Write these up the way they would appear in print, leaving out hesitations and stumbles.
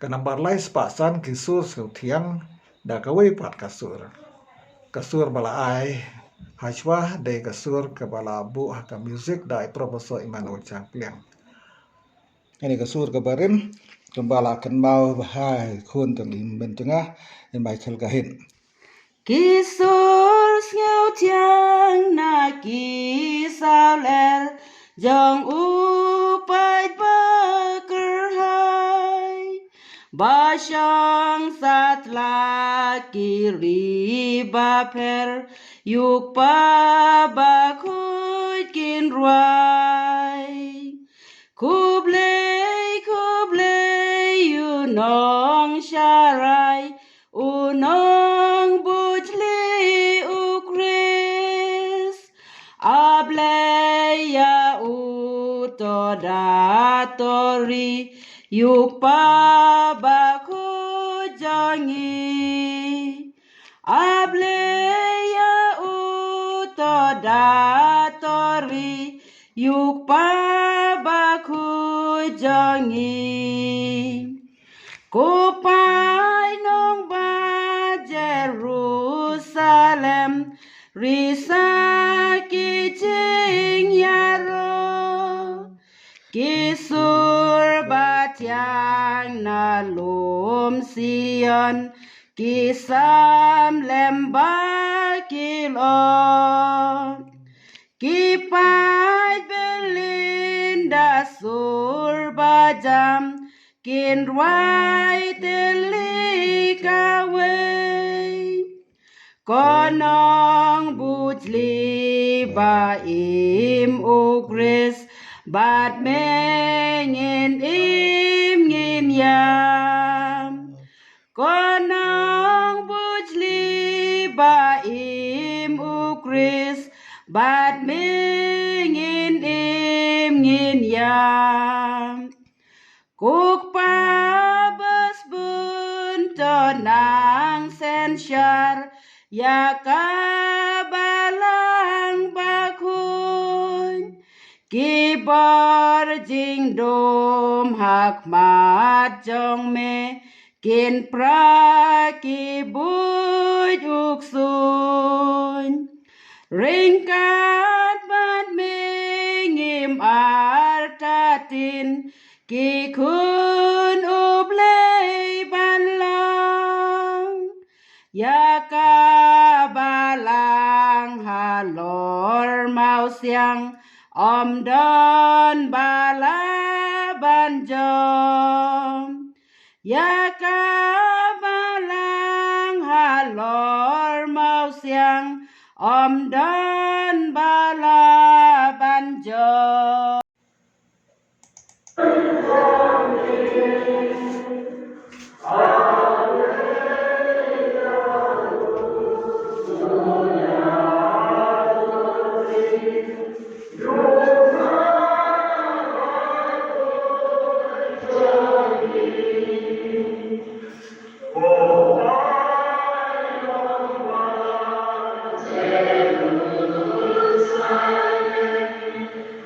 Kanambar lai spasan ki sur sngewthiang da kawai pat kasur bala ai hajwa de kasur kepala bu haka music da profesor iman ucang pliang. Ini kasur ke Barim kembala akan mau bahai khun tang im bentengah in Michael kahin. Ki sur sngewthiang na ki sawlyer Jong Paidbah kyrhai ba shongsatlak bapher Kpa Bakhuid Jingrwai Khubei Nongsharai Nongbujli Khrist ableya datori Kpa Bakhuid Jongi ableya datori Kpa Bakhuid Jongi Khubei nong ba Jerusalem risa ki jing yaro ki sur thyiang na lum Sion ki sam lemba ki lo ki Paidbah da sur jam Jingrwai teli kawe ko Nongbujli Barim Khrist bat mengin im ngin yam ko Nongbujli Barim Khrist bat mengin im ngin yam Kpa besbun tonang sensyar ya kabalang bakhuid ki jing dom hakmat Jong me kin pra ki buj uksun ringkat bat mengim artatin ki kun khublei ban lang ya kabalang halor mau siang don bala ban Jong ya kabalang halor mau siang don bala ban Jong.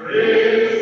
Khrist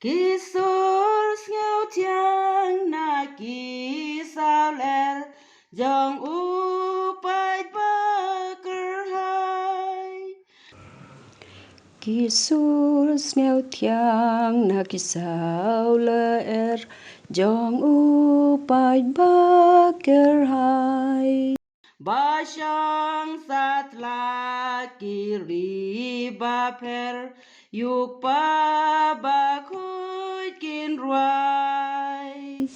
sur sngewthiang na sawlyer Jong Paidbah kyrhai sur sngewthiang na sawlyer Jong Paidbah kyrhai ba shongsatlak bapher Kpa Bakhuid Jingrwai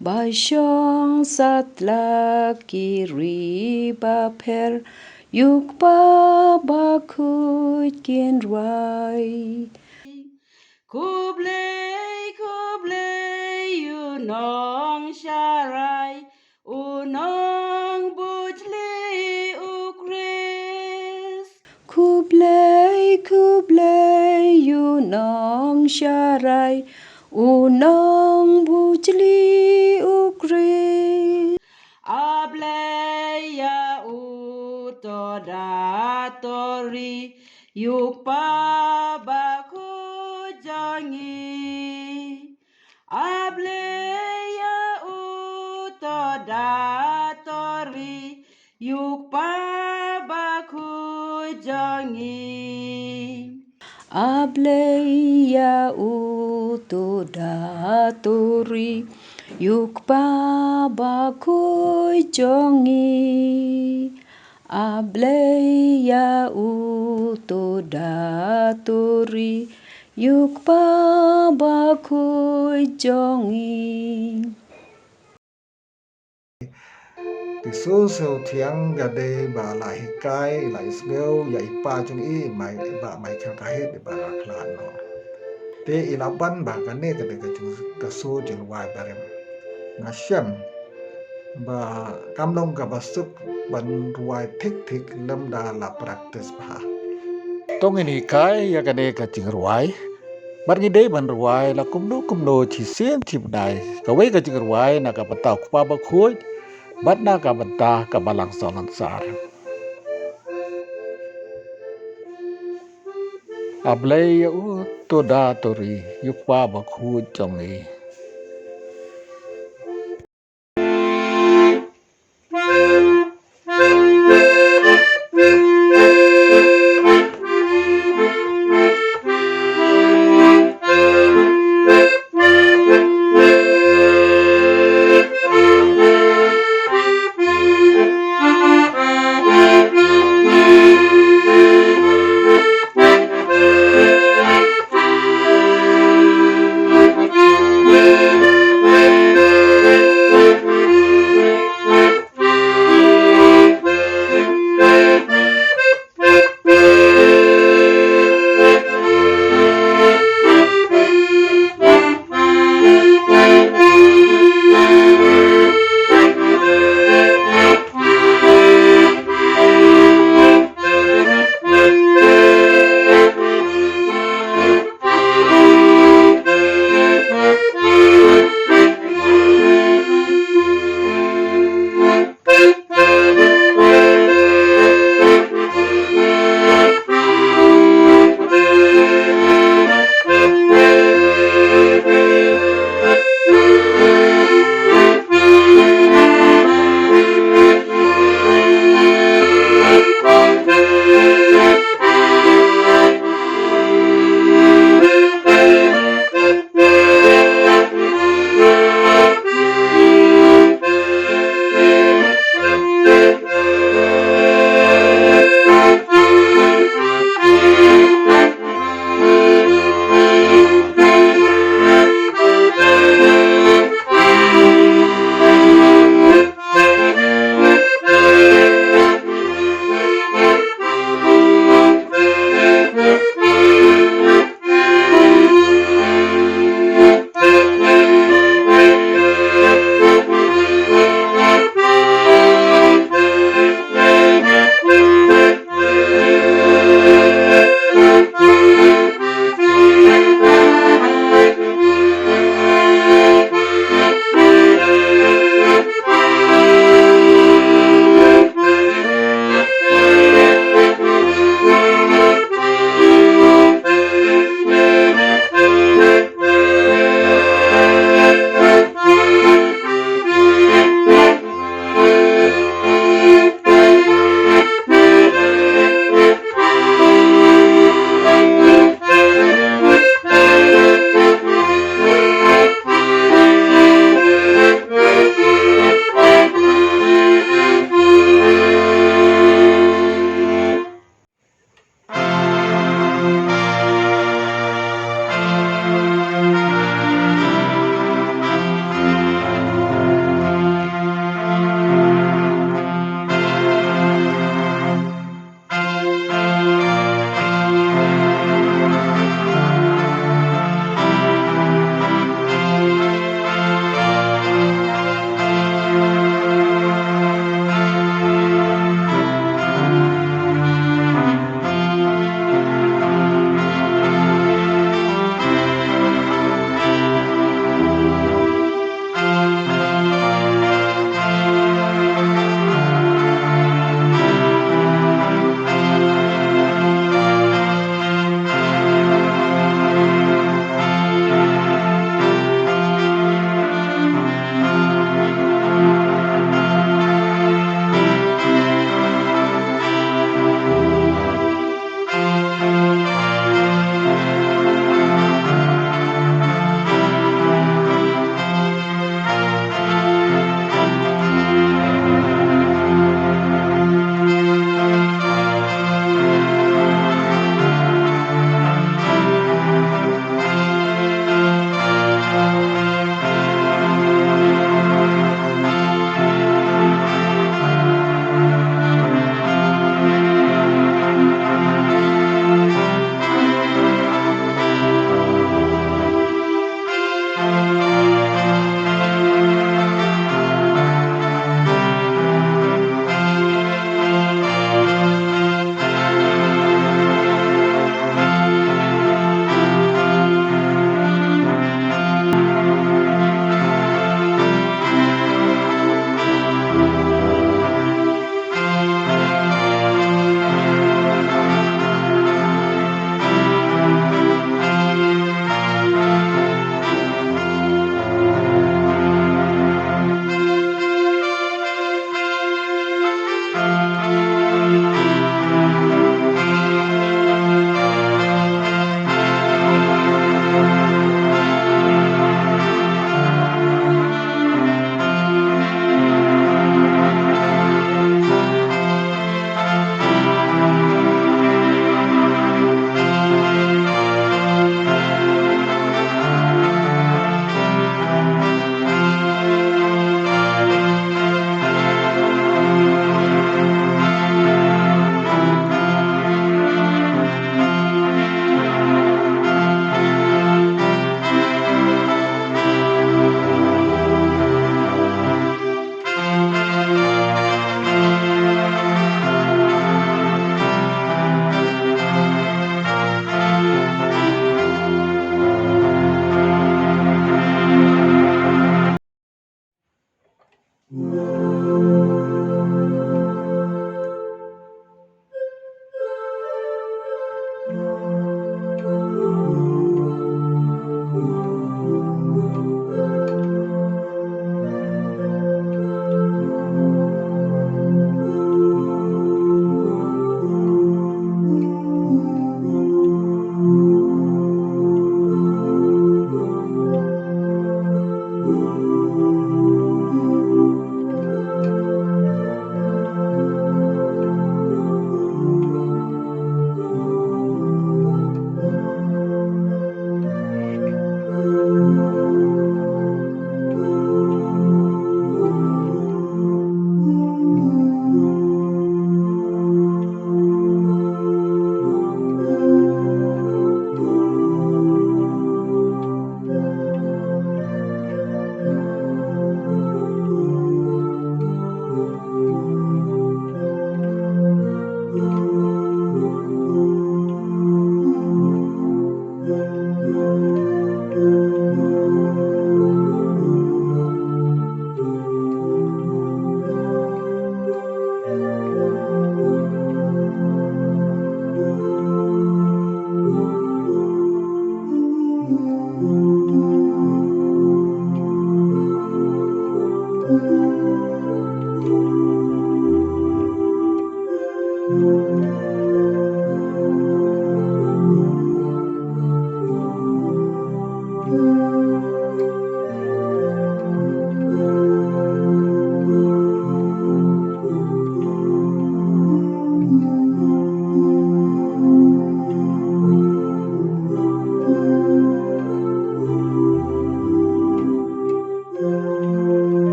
ba shongsatlak bapher Kpa Bakhuid Jingrwai Khubei Nongsharai Nongbujli Khrist Khubei Nongsharai Nongbujli Khrist ableya datori Kpa Bakhuid Jongi ableya datori Kpa Bakhuid Jongi ableya datori Kpa Bakhuid Jongi ableya datori Kpa Bakhuid Jongi Ti sur sngewthiang iadei ba lai hikai lai sngeu ya ipa chung i mai ba mai khang kahit ba ra khlan no te ilaban ba kane kade ka chung ka su Jingrwai Barim ngasiam ba kamnong ka basuk ban rwai thik lamda la practice ba tong ini kai ya kade ka Jingrwai bar ngi dei ban rwai la kumno chi sen chi dai ka wei ka Jingrwai na ka pata Kpa Bakhuid bat na ka banta ka balang sar ablei to da tori Kpa Bakhuid Jongi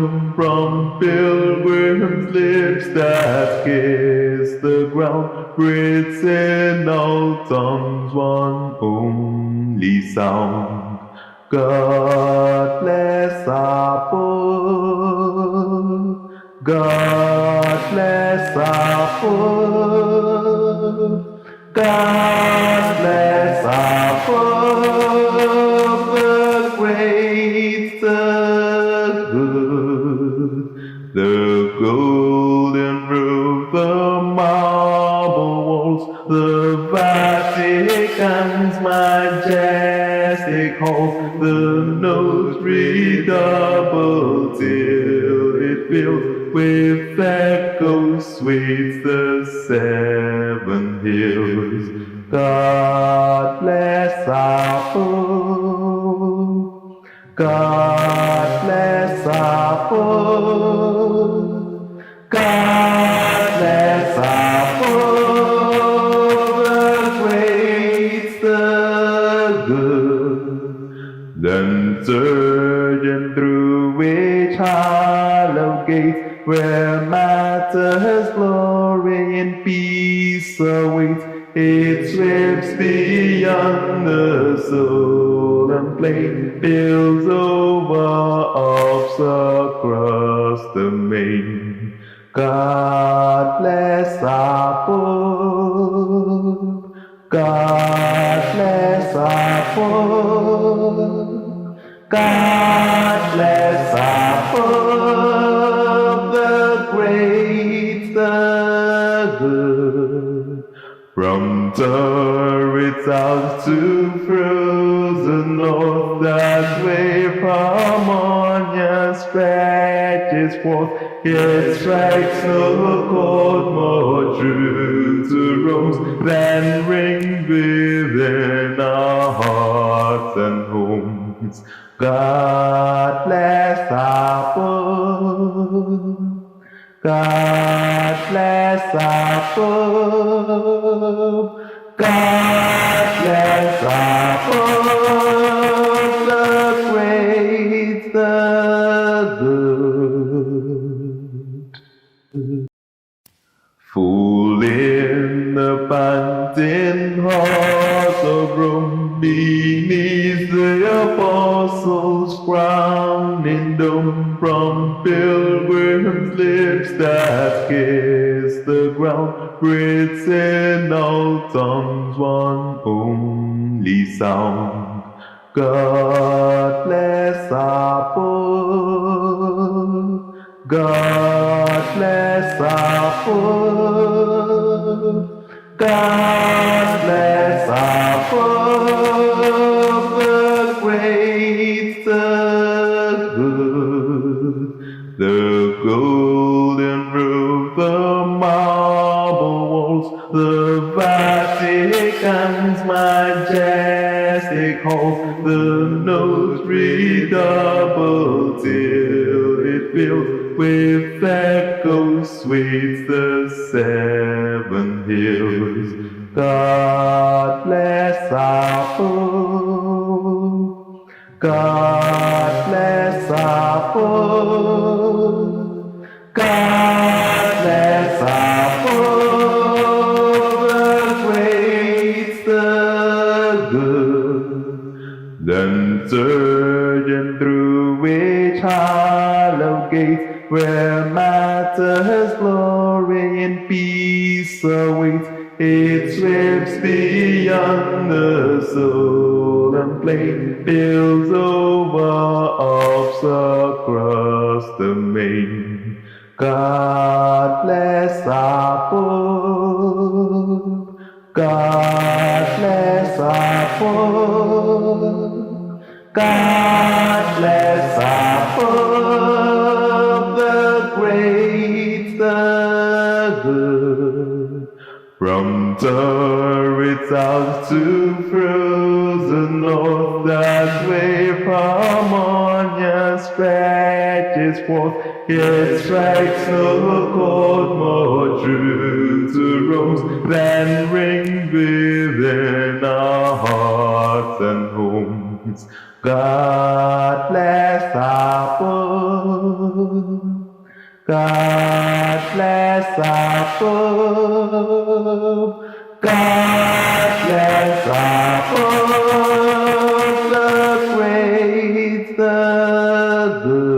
doom from pilgrims' lips that kiss the ground, breathes in all tongues one only sound. God bless our poor, God bless our poor, God bless our poor, the great, the good, the golden roof, the marble walls, the Vatican's majestic halls, the notes redouble till it fills with echoes sweet the 7 hills. God bless our poor, God bless our poor, God bless our poor, the great, the good. Then surging through each hollow gate, where matter's glory and peace awaits, it sweeps beyond the solemn plain, builds over Alps across the main. God bless our poor, God bless our poor, God bless our poor, the great, the good. From torrid south to frozen north, that wave harmonious stretches forth, yet strikes no chord more true to Rome's than rings within our hearts and homes. God bless our poor, God bless our poor, God bless our poor, the great, the good. Full in the panting halls of Rome, beneath the apostles' crowning dome, from pilgrims' lips that kiss the ground, breathes in all tongues one only sound. God bless our poor, God bless our poor, God bless our poor, the great, the good, the golden roof, the marble walls, the Vatican's majestic halls, the notes redouble till it fills with echoes sweet the 7 hills. God bless our poor, God bless our poor, God bless our poor, the great, the good. Then surging through each hollow gate, where matter's glory and peace awaits, it sweeps beyond the solemn plain, builds over Alps across the main. God bless our poor, God bless our poor, God bless our poor, the great, the good. From torrid south to frozen north, that wave harmonious stretches forth, yet strikes no chord more true to Rome's than rings within our hearts and homes. God bless our poor, God bless our Thup. God bless our Thup, the great, the good.